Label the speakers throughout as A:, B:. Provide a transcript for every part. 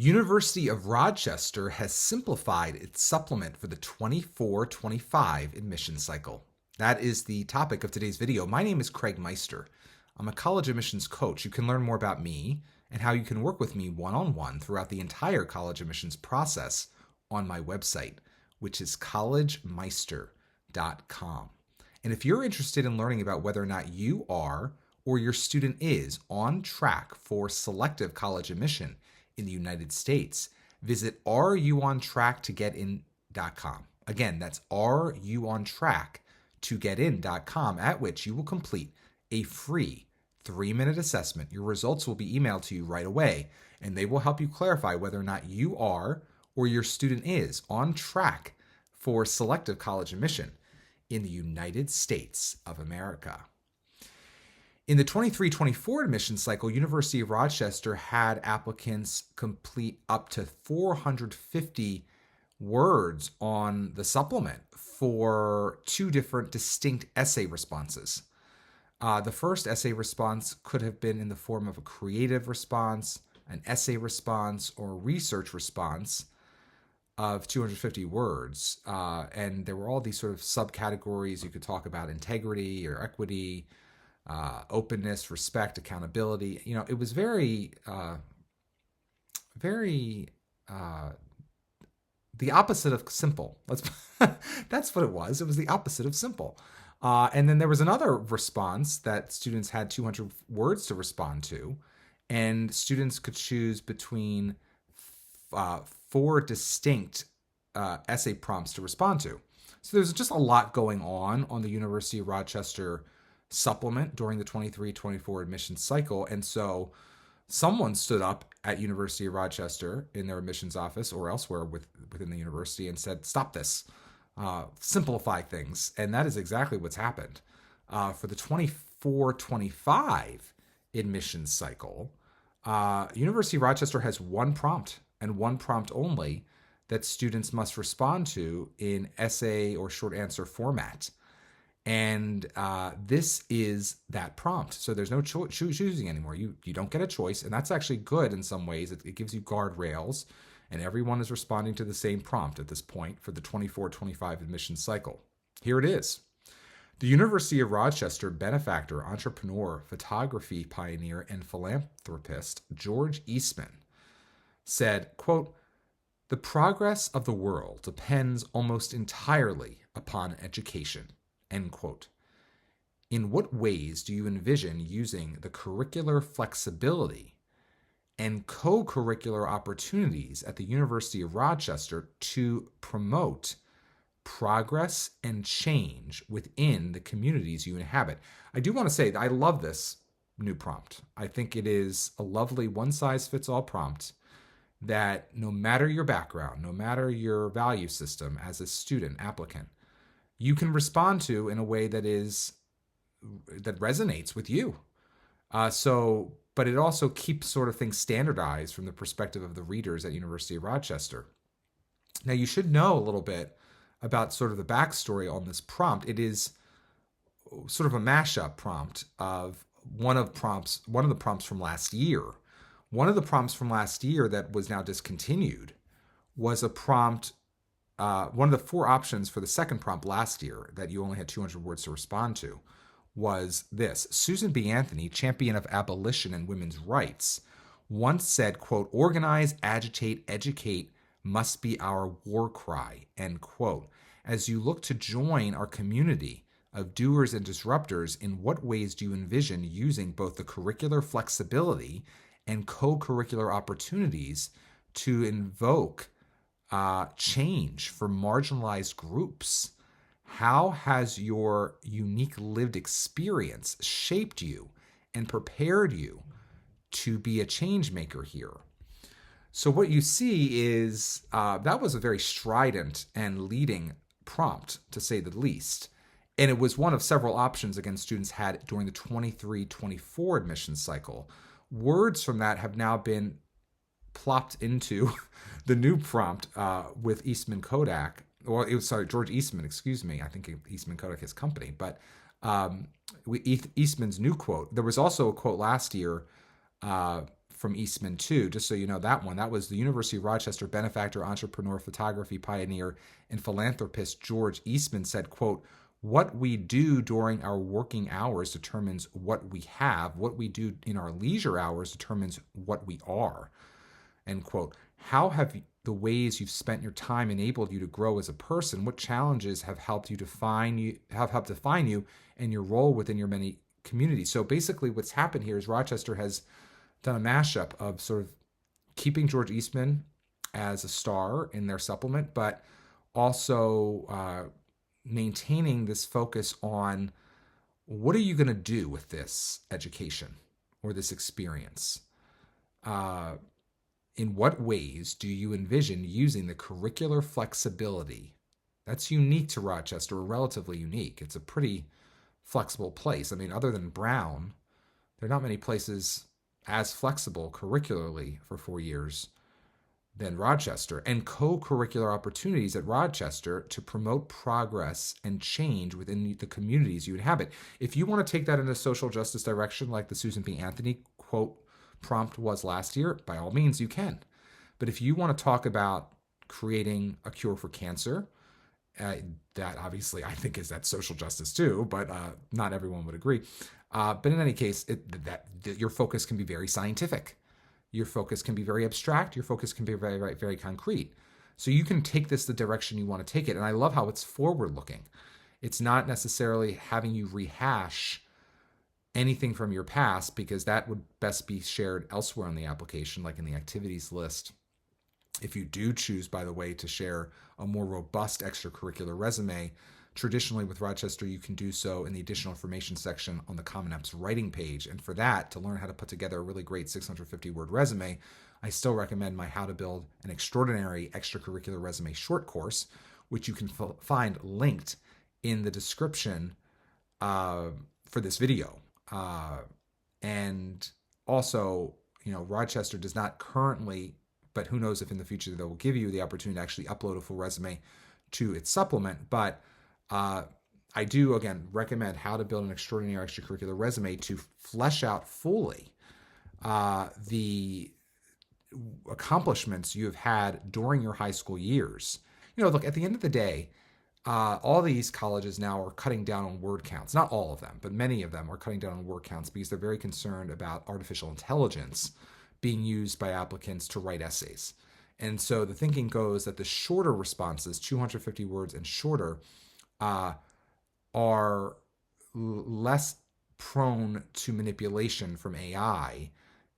A: University of Rochester has simplified its supplement for the 24-25 admission cycle. That is the topic of today's video. My name is Craig Meister. I'm a college admissions coach. You can learn more about me and how you can work with me one-on-one throughout the entire college admissions process on my website, which is collegemeister.com. And if you're interested in learning about whether or not you are or your student is on track for selective college admission in the United States, visit areyouontracktogetin.com. Again, that's areyouontracktogetin.com, at which you will complete a free 3-minute assessment. Your results will be emailed to you right away, and they will help you clarify whether or not you are or your student is on track for selective college admission in the United States of America. In the 23-24 admission cycle, University of Rochester had applicants complete up to 450 words on the supplement for 2 different distinct essay responses. The first essay response could have been in the form of a creative response, an essay response, or a research response of 250 words. And there were all these sort of subcategories. You could talk about integrity or equity, openness, respect, accountability. You know, it was very the opposite of simple. That's what it was. It was the opposite of simple. And then there was another response that students had 200 words to respond to, and students could choose between 4 distinct essay prompts to respond to. So there's just a lot going on the University of Rochester supplement during the 23-24 admissions cycle. And so someone stood up at University of Rochester in their admissions office or elsewhere within the university and said, stop this, simplify things. And that is exactly what's happened. For the 24-25 admissions cycle, University of Rochester has 1 prompt and 1 prompt only that students must respond to in essay or short answer format. And this is that prompt. So there's no choosing anymore. You don't get a choice. And that's actually good in some ways. It gives you guardrails. And everyone is responding to the same prompt at this point for the 24-25 admission cycle. Here it is. The University of Rochester benefactor, entrepreneur, photography pioneer, and philanthropist, George Eastman, said, quote, "The progress of the world depends almost entirely upon education." End quote. In what ways do you envision using the curricular flexibility and co-curricular opportunities at the University of Rochester to promote progress and change within the communities you inhabit? I do want to say that I love this new prompt. I think it is a lovely one-size-fits-all prompt that no matter your background, no matter your value system as a student applicant, you can respond to in a way that resonates with you. But it also keeps sort of things standardized from the perspective of the readers at University of Rochester. Now, you should know a little bit about sort of the backstory on this prompt. It is sort of a mashup prompt of one of the prompts from last year. One of the prompts from last year that was now discontinued was a prompt. One of the 4 options for the second prompt last year that you only had 200 words to respond to was this. Susan B. Anthony, champion of abolition and women's rights, once said, quote, "Organize, agitate, educate must be our war cry," end quote. As you look to join our community of doers and disruptors, in what ways do you envision using both the curricular flexibility and co-curricular opportunities to invoke change for marginalized groups? How has your unique lived experience shaped you and prepared you to be a change maker here? So what you see is that was a very strident and leading prompt, to say the least. And it was one of several options again students had during the 23-24 admission cycle. Words from that have now been plopped into the new prompt with Eastman Kodak, or it was, George Eastman, excuse me. I think Eastman Kodak, his company, but Eastman's new quote. There was also a quote last year from Eastman too, just so you know that one. That was the University of Rochester benefactor, entrepreneur, photography pioneer, and philanthropist George Eastman said, quote, "What we do during our working hours determines what we have. What we do in our leisure hours determines what we are." End quote. How have the ways you've spent your time enabled you to grow as a person? What challenges have helped define you and your role within your many communities? So basically what's happened here is Rochester has done a mashup of sort of keeping George Eastman as a star in their supplement, but also maintaining this focus on what are you going to do with this education or this experience? In what ways do you envision using the curricular flexibility? That's unique to Rochester, or relatively unique. It's a pretty flexible place. I mean, other than Brown, there are not many places as flexible curricularly for 4 years than Rochester, and co-curricular opportunities at Rochester to promote progress and change within the communities you inhabit. If you want to take that in a social justice direction, like the Susan B. Anthony quote prompt was last year, by all means you can. But if you want to talk about creating a cure for cancer, that obviously I think is that social justice too, but not everyone would agree. But in any case, your focus can be very scientific. Your focus can be very abstract. Your focus can be very, very concrete. So you can take this the direction you want to take it. And I love how it's forward looking. It's not necessarily having you rehash anything from your past, because that would best be shared elsewhere on the application, like in the activities list. If you do choose, by the way, to share a more robust extracurricular resume, traditionally with Rochester, you can do so in the additional information section on the Common App's writing page. And for that, to learn how to put together a really great 650-word resume, I still recommend my How to Build an Extraordinary Extracurricular Resume short course, which you can find linked in the description for this video. And also, Rochester does not currently, but who knows if in the future they will give you the opportunity to actually upload a full resume to its supplement. But I do, again, recommend How to Build an Extraordinary Extracurricular Resume to flesh out fully the accomplishments you have had during your high school years. Look, at the end of the day, all these colleges now are cutting down on word counts. Not all of them, but many of them are cutting down on word counts because they're very concerned about artificial intelligence being used by applicants to write essays. And so the thinking goes that the shorter responses, 250 words and shorter, are less prone to manipulation from AI,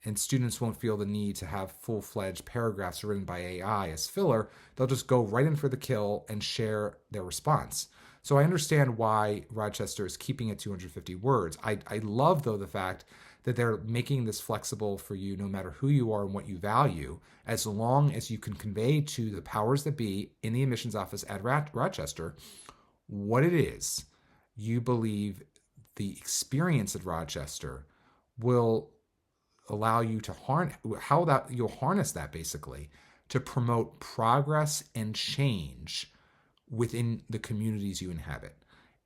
A: and students won't feel the need to have full-fledged paragraphs written by AI as filler. They'll just go right in for the kill and share their response. So I understand why Rochester is keeping it 250 words. I love, though, the fact that they're making this flexible for you no matter who you are and what you value, as long as you can convey to the powers that be in the admissions office at Rochester what it is you believe the experience at Rochester will allow you to you'll harness that basically to promote progress and change within the communities you inhabit.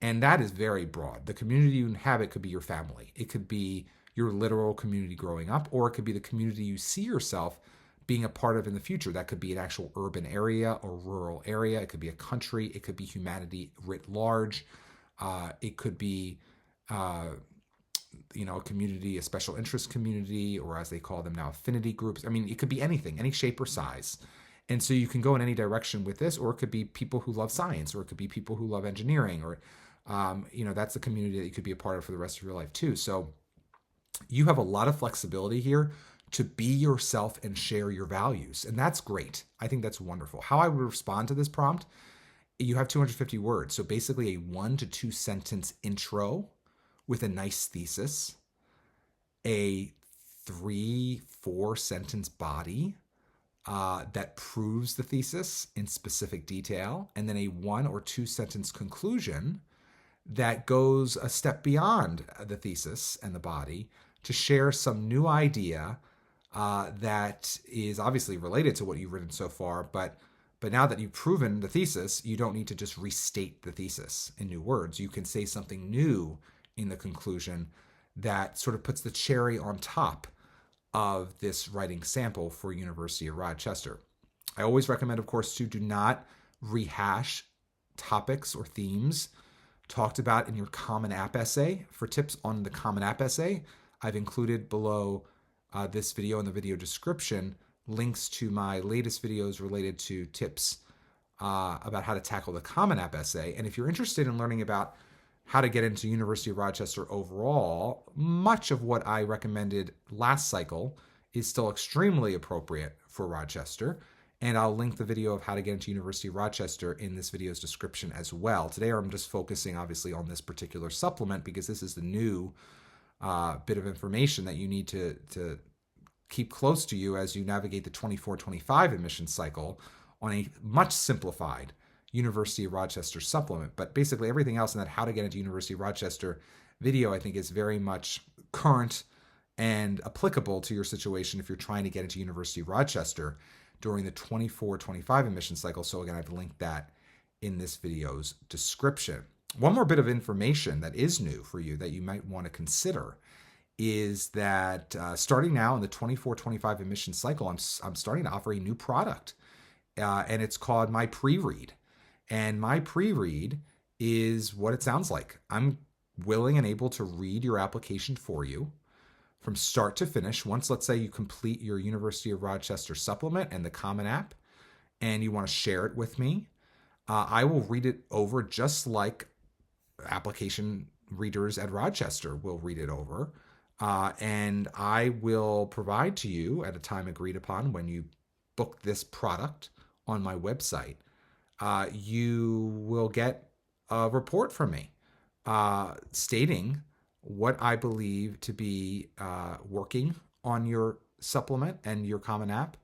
A: And that is very broad. The community you inhabit could be your family. It could be your literal community growing up, or it could be the community you see yourself being a part of in the future. That could be an actual urban area or rural area. It could be a country. It could be humanity writ large. It could be, a community, a special interest community, or as they call them now, affinity groups. I mean, it could be anything, any shape or size. And so you can go in any direction with this, or it could be people who love science, or it could be people who love engineering, or, that's the community that you could be a part of for the rest of your life too. So you have a lot of flexibility here to be yourself and share your values. And that's great. I think that's wonderful. How I would respond to this prompt: you have 250 words. So basically a 1 to 2 sentence intro with a nice thesis, a 3-4 sentence body that proves the thesis in specific detail, and then a 1 or 2 sentence conclusion that goes a step beyond the thesis and the body to share some new idea that is obviously related to what you've written so far, but now that you've proven the thesis, you don't need to just restate the thesis in new words. You can say something new in the conclusion that sort of puts the cherry on top of this writing sample for University of Rochester. I always recommend, of course, to do not rehash topics or themes talked about in your Common App essay. For tips on the Common App essay, I've included below this video in the video description links to my latest videos related to tips about how to tackle the Common App essay. And if you're interested in learning about how to get into University of Rochester overall, much of what I recommended last cycle is still extremely appropriate for Rochester. And I'll link the video of how to get into University of Rochester in this video's description as well. Today I'm just focusing obviously on this particular supplement because this is the new bit of information that you need to keep close to you as you navigate the 24-25 admission cycle on a much simplified University of Rochester supplement. But basically everything else in that how to get into University of Rochester video I think is very much current and applicable to your situation if you're trying to get into University of Rochester during the 24-25 admission cycle. So again, I've linked that in this video's description. One more bit of information that is new for you that you might want to consider is that starting now in the 24-25 admission cycle, I'm starting to offer a new product, and it's called My Pre-Read. And My Pre-Read is what it sounds like. I'm willing and able to read your application for you from start to finish. Once, let's say, you complete your University of Rochester supplement and the Common App, and you want to share it with me, I will read it over just like application readers at Rochester will read it over. And I will provide to you at a time agreed upon when you book this product on my website. You will get a report from me stating what I believe to be working on your supplement and your Common App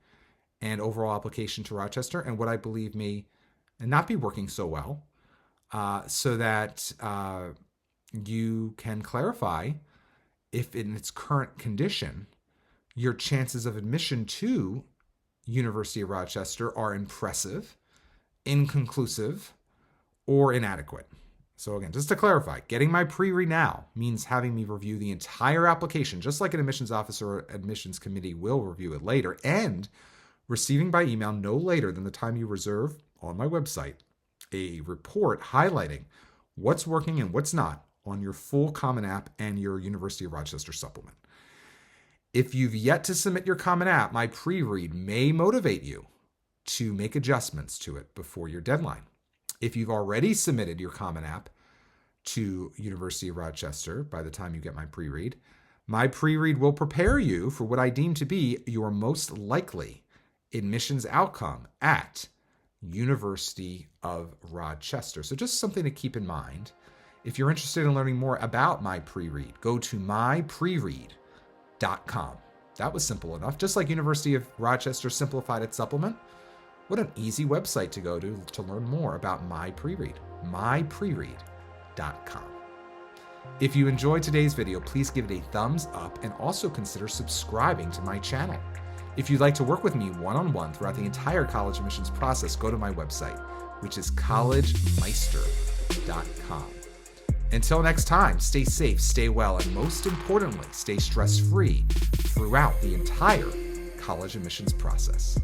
A: and overall application to Rochester, and what I believe may not be working so well, so that you can clarify if in its current condition, your chances of admission to University of Rochester are impressive, inconclusive, or inadequate. So again, just to clarify, getting my pre-read now means having me review the entire application, just like an admissions officer or admissions committee will review it later, and receiving by email no later than the time you reserve on my website a report highlighting what's working and what's not on your full Common App and your University of Rochester supplement. If you've yet to submit your Common App, my pre-read may motivate you to make adjustments to it before your deadline. If you've already submitted your Common App to University of Rochester by the time you get my pre-read will prepare you for what I deem to be your most likely admissions outcome at University of Rochester. So just something to keep in mind. If you're interested in learning more about My Pre-Read, go to mypreread.com. That was simple enough. Just like University of Rochester simplified its supplement, what an easy website to go to learn more about My Pre-Read. mypreread.com. If you enjoyed today's video, please give it a thumbs up and also consider subscribing to my channel. If you'd like to work with me one-on-one throughout the entire college admissions process, go to my website, which is collegemeister.com. Until next time, stay safe, stay well, and most importantly, stay stress-free throughout the entire college admissions process.